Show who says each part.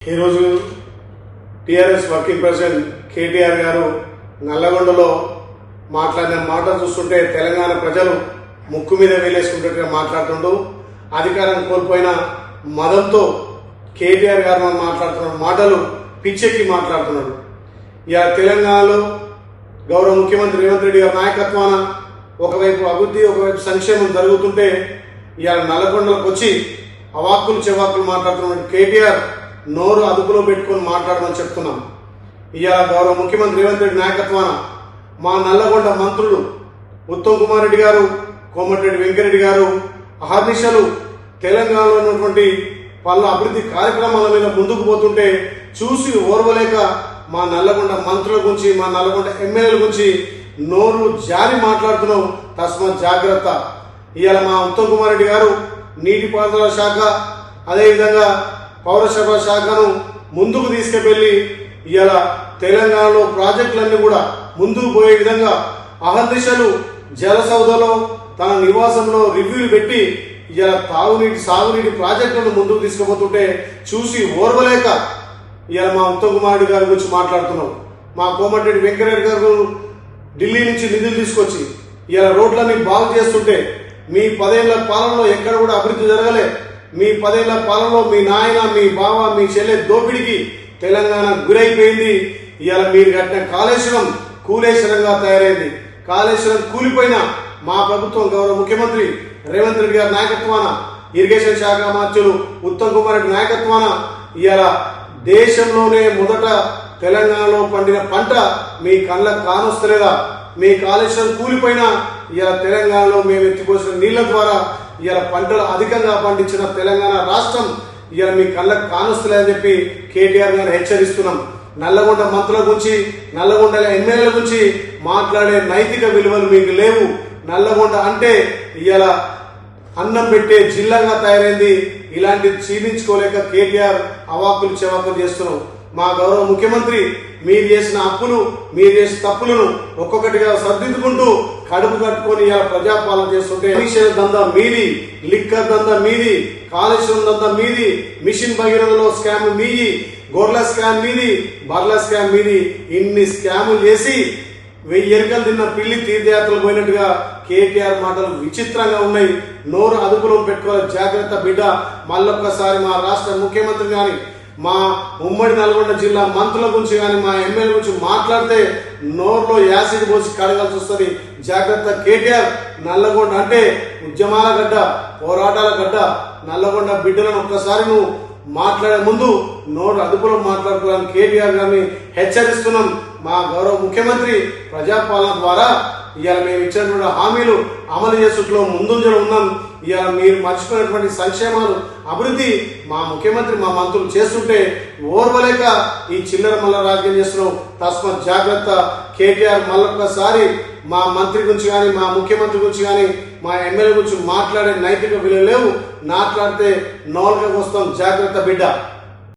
Speaker 1: ఈరోజు TRS working president KTR గారు నల్లగొండలో మాట్లాడిన మాట చూస్తుంటే తెలంగాణ ప్రజలు ముక్కు మీద వేలేసుకుంటున్నట్టుగా మాట్లాడుతుంటూ అధికారం కోల్పోయిన మదంతో కేటీఆర్ గారు మాట్లాడుతున్న మాటలు పిచ్చెక్కి మాట్లాడుతున్నాడు. ఇక తెలంగాణలో గౌరవ ముఖ్యమంత్రి రేవంత్ రెడ్డి గారి నాయకత్వాన ఒకవైపు అభివృద్ధి ఒకవైపు సంక్షేమం జరుగుతుంటే ఇవాళ నల్లగొండలకు వచ్చి అవాక్కులు చెవాక్కులు మాట్లాడుతున్న కేటీఆర్ నోరు అదుపులో పెట్టుకుని మాట్లాడమని చెప్తున్నాం. ఇవాళ గౌరవ ముఖ్యమంత్రి రేవంత్ రెడ్డి నాయకత్వాన మా నల్లగొండ మంత్రులు ఉత్తమ్ కుమార్ రెడ్డి గారు, కోమటిరెడ్డి వెంకరెడ్డి గారు అహర్నిశలు తెలంగాణలో ఉన్నటువంటి పలు అభివృద్ధి కార్యక్రమాల మీద ముందుకు పోతుంటే చూసి ఓర్వలేక మా నల్లగొండ మంత్రుల గురించి మా నల్లగొండ ఎమ్మెల్యేల గురించి నోరు జారి మాట్లాడుతున్నాం. తస్మాత్ జాగ్రత్త. ఇవాళ మా ఉత్తమ్ కుమార్ రెడ్డి గారు నీటిపారుదల శాఖ అదేవిధంగా పౌరసరఫరా శాఖను ముందుకు తీసుకువెళ్లి ఇవాళ తెలంగాణలో ప్రాజెక్టులన్నీ కూడా ముందుకు పోయే విధంగా అహర్నిశలు జలసౌధలో తన నివాసంలో రివ్యూలు పెట్టి ఇవాళ తాగునీటి సాగునీటి ప్రాజెక్టులను ముందుకు తీసుకుపోతుంటే చూసి ఓర్వలేక ఇవాళ మా ఉత్తమ్ కుమార్ రెడ్డి గారి గురించి మాట్లాడుతున్నాం. మా కోమటిరెడ్డి వెంకరెడ్డి గారు ఢిల్లీ నుంచి నిధులు తీసుకొచ్చి ఇవాళ రోడ్లన్నీ బాగు చేస్తుంటే మీ 10 ఏళ్ల పాలనలో ఎక్కడ కూడా అభివృద్ధి జరగలే. మీ 10 ఏళ్ల పాలనలో మీ నాయన మీ బావ మీ చెల్లె దోపిడికి తెలంగాణ గురైపోయింది. ఇవాళ మీరు కట్టిన కాళేశ్వరం కూలేశ్వరంగా తయారైంది. కాళేశ్వరం కూలిపోయిన మా ప్రభుత్వం గౌరవ ముఖ్యమంత్రి రేవంత్ రెడ్డి గారి నాయకత్వాన ఇరిగేషన్ శాఖ మంత్రులు ఉత్తమ్ కుమార్ రెడ్డి నాయకత్వాన ఇవాళ దేశంలోనే మొదట తెలంగాణలో పండిన పంట మీ కళ్ళకు కానొస్తలేదా? మీ కాళేశ్వరం కూలిపోయినా ఇవాళ తెలంగాణలో మేము ఎత్తిపోసిన నీళ్ల ద్వారా ఇవాళ పంటలు అధికంగా పండించిన తెలంగాణ రాష్ట్రం ఇవాళ మీ కళ్ళకు కానొస్తలేదని చెప్పి కేటీఆర్ గారిని హెచ్చరిస్తున్నాం. నల్లగొండ మంత్రుల గురించి నల్లగొండ ఎమ్మెల్యేల గురించి మాట్లాడే నైతిక విలువలు మీకు లేవు. నల్లగొండ అంటే ఇవాళ అన్నం పెట్టే జిల్లాగా తయారైంది. ఇలాంటిది చీలించుకోలేక కేటీఆర్ అవాకులు చెవాకులు చేస్తున్నాం. మా గౌరవ ముఖ్యమంత్రి మీరు చేసిన అప్పులు మీరు చేసిన తప్పులను ఒక్కొక్కటిగా సర్దిద్దుకుంటూ కడుపు కట్టుకొని ఇలా ప్రజాపాలన చేస్తుంటే కమిషన్ దందా మీది, లిక్కర్ దందా మీది, కాళేశ్వరం దందా మీది, మిషన్ భగీరథలో స్కామ్ మీది, గొర్రెల స్కామ్ మీది, బర్ల స్కామ్ మీది. ఇన్ని స్కాములు చేసి 1000 ఎరుకలు తిన్న పిల్లి తీర్థయాత్రలు పోయినట్టుగా కేటీఆర్ మాటలు విచిత్రంగా ఉన్నాయి. నోరు అదుపులో పెట్టుకోవాలి. జాగ్రత్త బిడ్డ. మళ్ళొక్కసారి మా రాష్ట్ర ముఖ్యమంత్రి గాని మా ఉమ్మడి నల్గొండ జిల్లా మంత్రుల గురించి కానీ మా ఎమ్మెల్యే గురించి మాట్లాడితే నోరులో యాసిడ్ పోసి కడగాల్సి వస్తుంది. జాగ్రత్త కేటీఆర్. నల్లగొండ అంటే ఉద్యమాల గడ్డ, పోరాటాల గడ్డ. నల్లగొండ బిడ్డలను ఒక్కసారి నువ్వు మాట్లాడే ముందు నోరు అదుపులో మాట్లాడుకోవాలని కేటీఆర్ గారిని హెచ్చరిస్తున్నాం. మా గౌరవ ముఖ్యమంత్రి ప్రజాపాలన ద్వారా ఇవాళ మేము ఇచ్చినటువంటి హామీలు అమలు చేసుట్లో ముందుంజలో ఉన్నాం. ఇవాళ మీరు మర్చిపోయినటువంటి సంక్షేమాలు అభివృద్ధి మా ముఖ్యమంత్రి మా మంత్రులు చేస్తుంటే ఓర్వలేక ఈ చిల్లర మల్ల రాజకీయం చేస్తున్నాం. తస్మాత్ జాగ్రత్త. కేటీఆర్ మళ్ళొక్కసారి మా మంత్రి గురించి కానీ మా ముఖ్యమంత్రి గురించి కానీ మా ఎమ్మెల్యే గురించి మాట్లాడే నైతిక విలువ లేవు. మాట్లాడితే నోలుగా వస్తాం. జాగ్రత్త బిడ్డ.